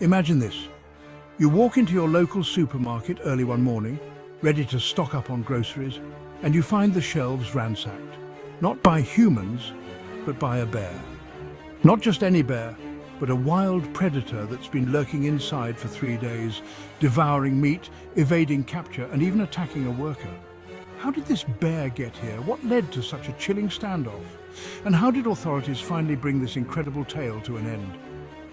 Imagine this. You walk into your local supermarket early one morning, ready to stock up on groceries, and you find the shelves ransacked. Not by humans, but by a bear. Not just any bear, but a wild predator that's been lurking inside for 3 days, devouring meat, evading capture, and even attacking a worker. How did this bear get here? What led to such a chilling standoff? And how did authorities finally bring this incredible tale to an end?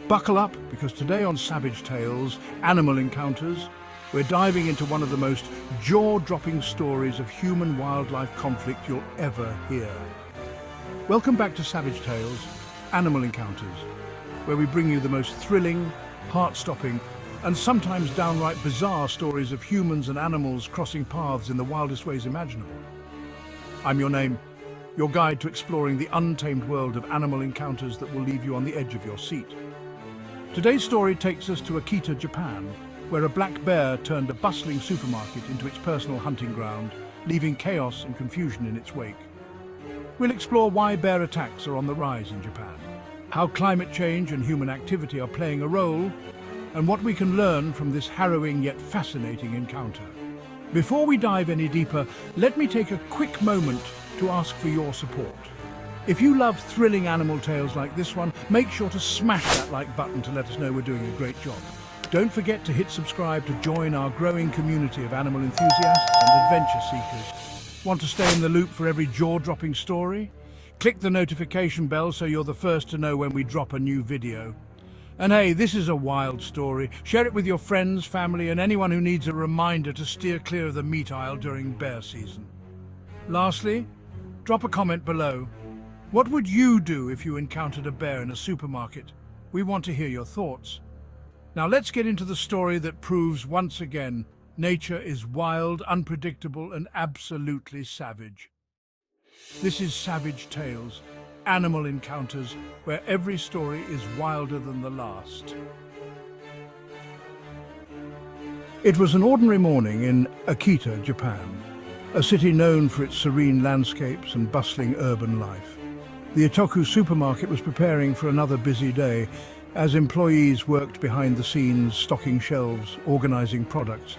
Buckle up, because today on Savage Tales, Animal Encounters, we're diving into one of the most jaw-dropping stories of human-wildlife conflict you'll ever hear. Welcome back to Savage Tales, Animal Encounters, where we bring you the most thrilling, heart-stopping, and sometimes downright bizarre stories of humans and animals crossing paths in the wildest ways imaginable. I'm your name, your guide to exploring the untamed world of animal encounters that will leave you on the edge of your seat. Today's story takes us to Akita, Japan, where a black bear turned a bustling supermarket into its personal hunting ground, leaving chaos and confusion in its wake. We'll explore why bear attacks are on the rise in Japan, how climate change and human activity are playing a role, and what we can learn from this harrowing yet fascinating encounter. Before we dive any deeper, let me take a quick moment to ask for your support. If you love thrilling animal tales like this one, make sure to smash that like button to let us know we're doing a great job. Don't forget to hit subscribe to join our growing community of animal enthusiasts and adventure seekers. Want to stay in the loop for every jaw-dropping story? Click the notification bell so you're the first to know when we drop a new video. And hey, this is a wild story. Share it with your friends, family, and anyone who needs a reminder to steer clear of the meat aisle during bear season. Lastly, drop a comment below. What would you do if you encountered a bear in a supermarket? We want to hear your thoughts. Now let's get into the story that proves once again, nature is wild, unpredictable, and absolutely savage. This is Savage Tales, Animal Encounters, where every story is wilder than the last. It was an ordinary morning in Akita, Japan, a city known for its serene landscapes and bustling urban life. The Itoku supermarket was preparing for another busy day as employees worked behind the scenes, stocking shelves, organizing products,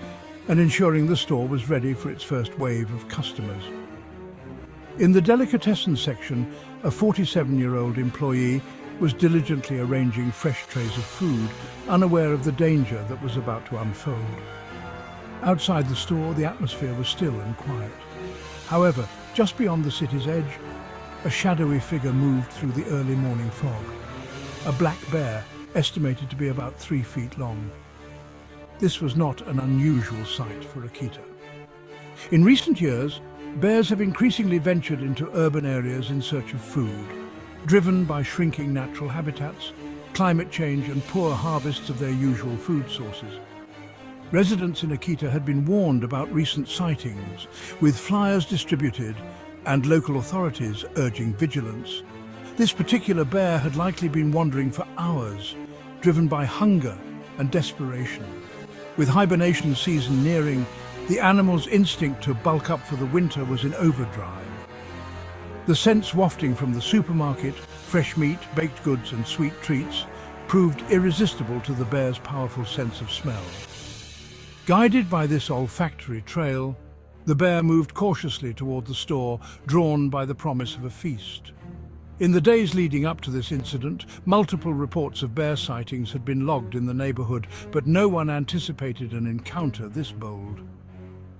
and ensuring the store was ready for its first wave of customers. In the delicatessen section, a 47-year-old employee was diligently arranging fresh trays of food, unaware of the danger that was about to unfold. Outside the store, the atmosphere was still and quiet. However, just beyond the city's edge, a shadowy figure moved through the early morning fog. A black bear, estimated to be about 3 feet long. This was not an unusual sight for Akita. In recent years, bears have increasingly ventured into urban areas in search of food, driven by shrinking natural habitats, climate change, and poor harvests of their usual food sources. Residents in Akita had been warned about recent sightings, with flyers distributed and local authorities urging vigilance. This particular bear had likely been wandering for hours, driven by hunger and desperation. With hibernation season nearing, the animal's instinct to bulk up for the winter was in overdrive. The scents wafting from the supermarket, fresh meat, baked goods and sweet treats, proved irresistible to the bear's powerful sense of smell. Guided by this olfactory trail, the bear moved cautiously toward the store, drawn by the promise of a feast. In the days leading up to this incident, multiple reports of bear sightings had been logged in the neighborhood, but no one anticipated an encounter this bold.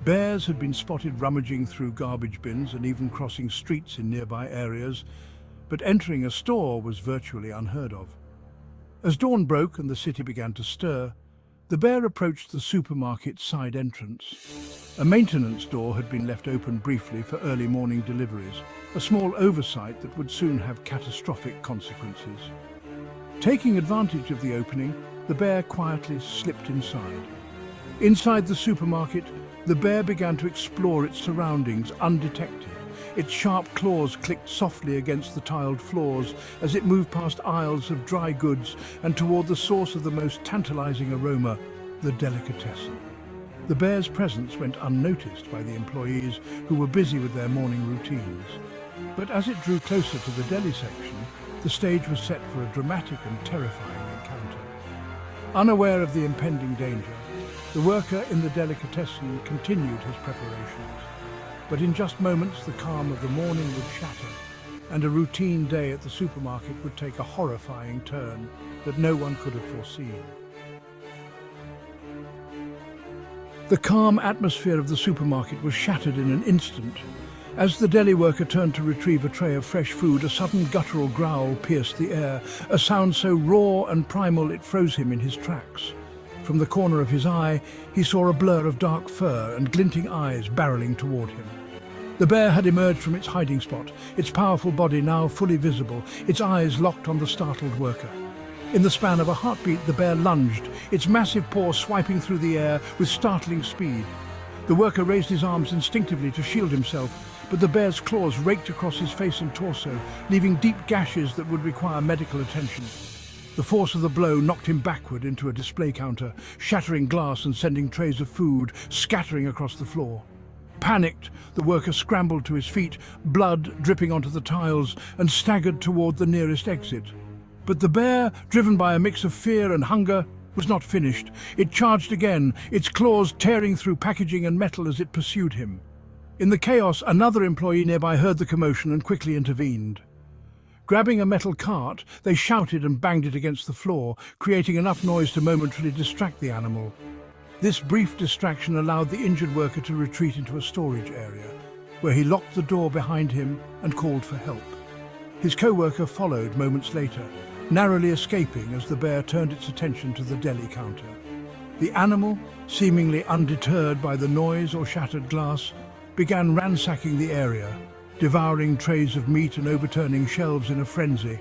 Bears had been spotted rummaging through garbage bins and even crossing streets in nearby areas, but entering a store was virtually unheard of. As dawn broke and the city began to stir, the bear approached the supermarket's side entrance. A maintenance door had been left open briefly for early morning deliveries, a small oversight that would soon have catastrophic consequences. Taking advantage of the opening, the bear quietly slipped inside. Inside the supermarket, the bear began to explore its surroundings undetected. Its sharp claws clicked softly against the tiled floors as it moved past aisles of dry goods and toward the source of the most tantalizing aroma, the delicatessen. The bear's presence went unnoticed by the employees who were busy with their morning routines. But as it drew closer to the deli section, the stage was set for a dramatic and terrifying encounter. Unaware of the impending danger, the worker in the delicatessen continued his preparations. But in just moments, the calm of the morning would shatter, and a routine day at the supermarket would take a horrifying turn that no one could have foreseen. The calm atmosphere of the supermarket was shattered in an instant. As the deli worker turned to retrieve a tray of fresh food, a sudden guttural growl pierced the air, a sound so raw and primal it froze him in his tracks. From the corner of his eye, he saw a blur of dark fur and glinting eyes barreling toward him. The bear had emerged from its hiding spot, its powerful body now fully visible, its eyes locked on the startled worker. In the span of a heartbeat, the bear lunged, its massive paw swiping through the air with startling speed. The worker raised his arms instinctively to shield himself, but the bear's claws raked across his face and torso, leaving deep gashes that would require medical attention. The force of the blow knocked him backward into a display counter, shattering glass and sending trays of food scattering across the floor. Panicked, the worker scrambled to his feet, blood dripping onto the tiles, and staggered toward the nearest exit. But the bear, driven by a mix of fear and hunger, was not finished. It charged again, its claws tearing through packaging and metal as it pursued him. In the chaos, another employee nearby heard the commotion and quickly intervened. Grabbing a metal cart, they shouted and banged it against the floor, creating enough noise to momentarily distract the animal. This brief distraction allowed the injured worker to retreat into a storage area, where he locked the door behind him and called for help. His co-worker followed moments later, narrowly escaping as the bear turned its attention to the deli counter. The animal, seemingly undeterred by the noise or shattered glass, began ransacking the area, devouring trays of meat and overturning shelves in a frenzy.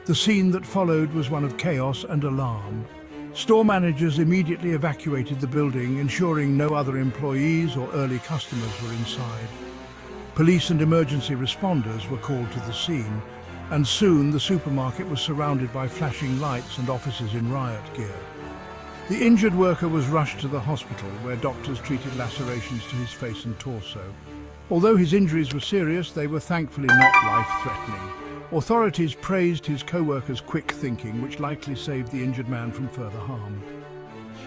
The scene that followed was one of chaos and alarm. Store managers immediately evacuated the building, ensuring no other employees or early customers were inside. Police and emergency responders were called to the scene, and soon the supermarket was surrounded by flashing lights and officers in riot gear. The injured worker was rushed to the hospital, where doctors treated lacerations to his face and torso. Although his injuries were serious, they were thankfully not life-threatening. Authorities praised his co-worker's quick thinking, which likely saved the injured man from further harm.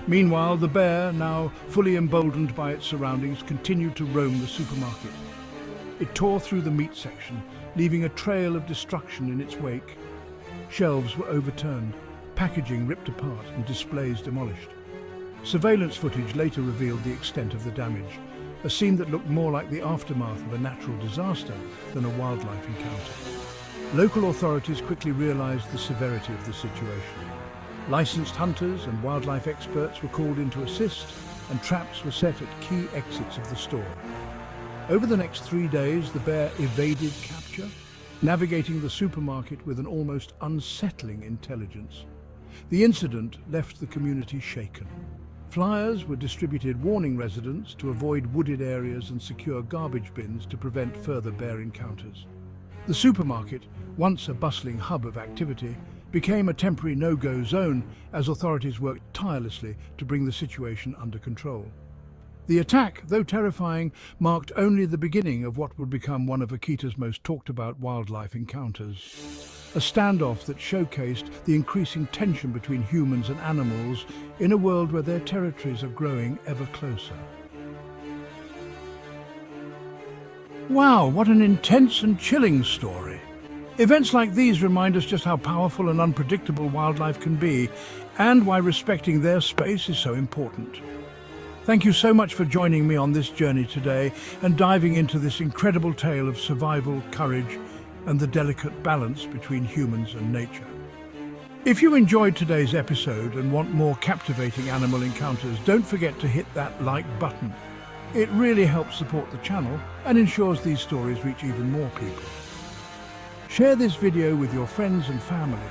Meanwhile, the bear, now fully emboldened by its surroundings, continued to roam the supermarket. It tore through the meat section, leaving a trail of destruction in its wake. Shelves were overturned, packaging ripped apart and displays demolished. Surveillance footage later revealed the extent of the damage, a scene that looked more like the aftermath of a natural disaster than a wildlife encounter. Local authorities quickly realized the severity of the situation. Licensed hunters and wildlife experts were called in to assist, and traps were set at key exits of the store. Over the next 3 days, the bear evaded capture, navigating the supermarket with an almost unsettling intelligence. The incident left the community shaken. Flyers were distributed warning residents to avoid wooded areas and secure garbage bins to prevent further bear encounters. The supermarket, once a bustling hub of activity, became a temporary no-go zone as authorities worked tirelessly to bring the situation under control. The attack, though terrifying, marked only the beginning of what would become one of Akita's most talked-about wildlife encounters. A standoff that showcased the increasing tension between humans and animals in a world where their territories are growing ever closer. Wow, what an intense and chilling story. Events like these remind us just how powerful and unpredictable wildlife can be, and why respecting their space is so important. Thank you so much for joining me on this journey today and diving into this incredible tale of survival, courage, and the delicate balance between humans and nature. If you enjoyed today's episode and want more captivating animal encounters, don't forget to hit that like button. It really helps support the channel and ensures these stories reach even more people. Share this video with your friends and family,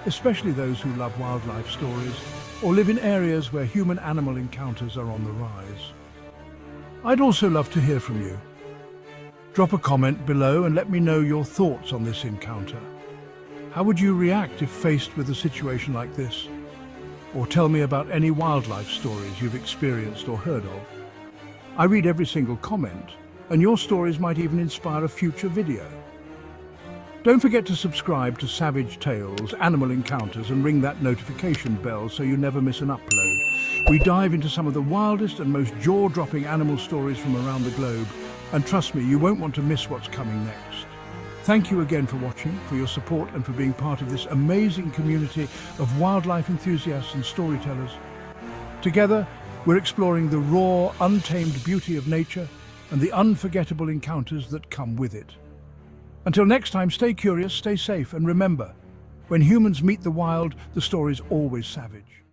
especially those who love wildlife stories or live in areas where human-animal encounters are on the rise. I'd also love to hear from you. Drop a comment below and let me know your thoughts on this encounter. How would you react if faced with a situation like this? Or tell me about any wildlife stories you've experienced or heard of. I read every single comment, and your stories might even inspire a future video. Don't forget to subscribe to Savage Tales, Animal Encounters, and ring that notification bell so you never miss an upload. We dive into some of the wildest and most jaw-dropping animal stories from around the globe, and trust me, you won't want to miss what's coming next. Thank you again for watching, for your support, and for being part of this amazing community of wildlife enthusiasts and storytellers. Together, we're exploring the raw, untamed beauty of nature and the unforgettable encounters that come with it. Until next time, stay curious, stay safe, and remember, when humans meet the wild, the story's always savage.